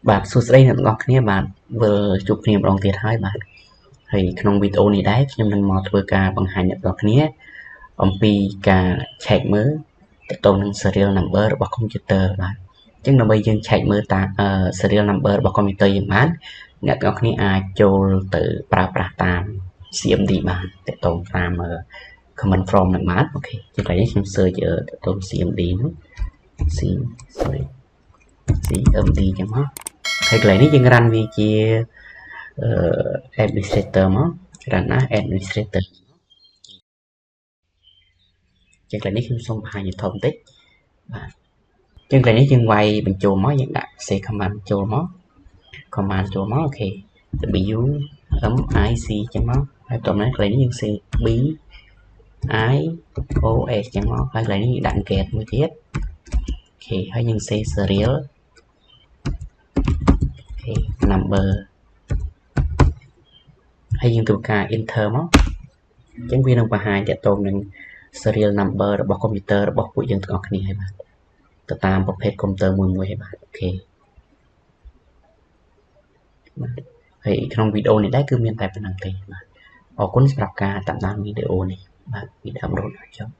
បាទសួស្តីអ្នកទាំងអស់គ្នាបាទវិលជួបគ្នាម្ដងទៀតហើយបាទហើយក្នុងវីដេអូនេះដែរខ្ញុំនឹងមកធ្វើការបង្ហាញអ្នកទាំងអស់គ្នាអំពីការ check មើលទាក់ទងនឹង serial number របស់ computer បាទអញ្ចឹងដើម្បីយើង check មើលតាមserial number របស់ computer យើងបានអ្នកទាំងអស់គ្នាអាចចូលទៅប្រើប្រាស់តាម CMD បានទាក់ទងតាម command prompt នឹងបានអូខេជាកន្លែងនេះខ្ញុំ search ទាក់ទង CMD នោះ CMD ចឹងមកហើយកន្លែងនេះយើង run វាជា administrator មក run ណា administrator ចឹងកន្លែងនេះខ្ញុំសូមបង្ហាញធំបន្តិចបាទចឹងកន្លែងនេះយើងវាយបញ្ចូលមកយើងដាក់ C command ចូលមកអូខេ W M I C ចឹងមកហើយតោះនេះកន្លែងនេះយើង C B I O S ចឹងមកហើយកន្លែងនេះយើងដាក់ get មួយទៀតអូខេហើយយើង C serial អូខេ number ហើយយើងធ្វើការ enter មកអញ្ចឹងវានឹងបង្ហាញទាក់ទងនឹង serial number របស់ computer របស់ពួកយើងទាំងអស់គ្នាហើយបាទទៅតាមប្រភេទ computer មួយហើយបាទអូខេបាទហើយក្នុងវីដេអូនេះដែរគឺមានតែប៉ុណ្្នឹងទេបាទអរគុណសម្រាប់ការតាមដានវីដេអូនេះបាទវីដេអូដល់ចប់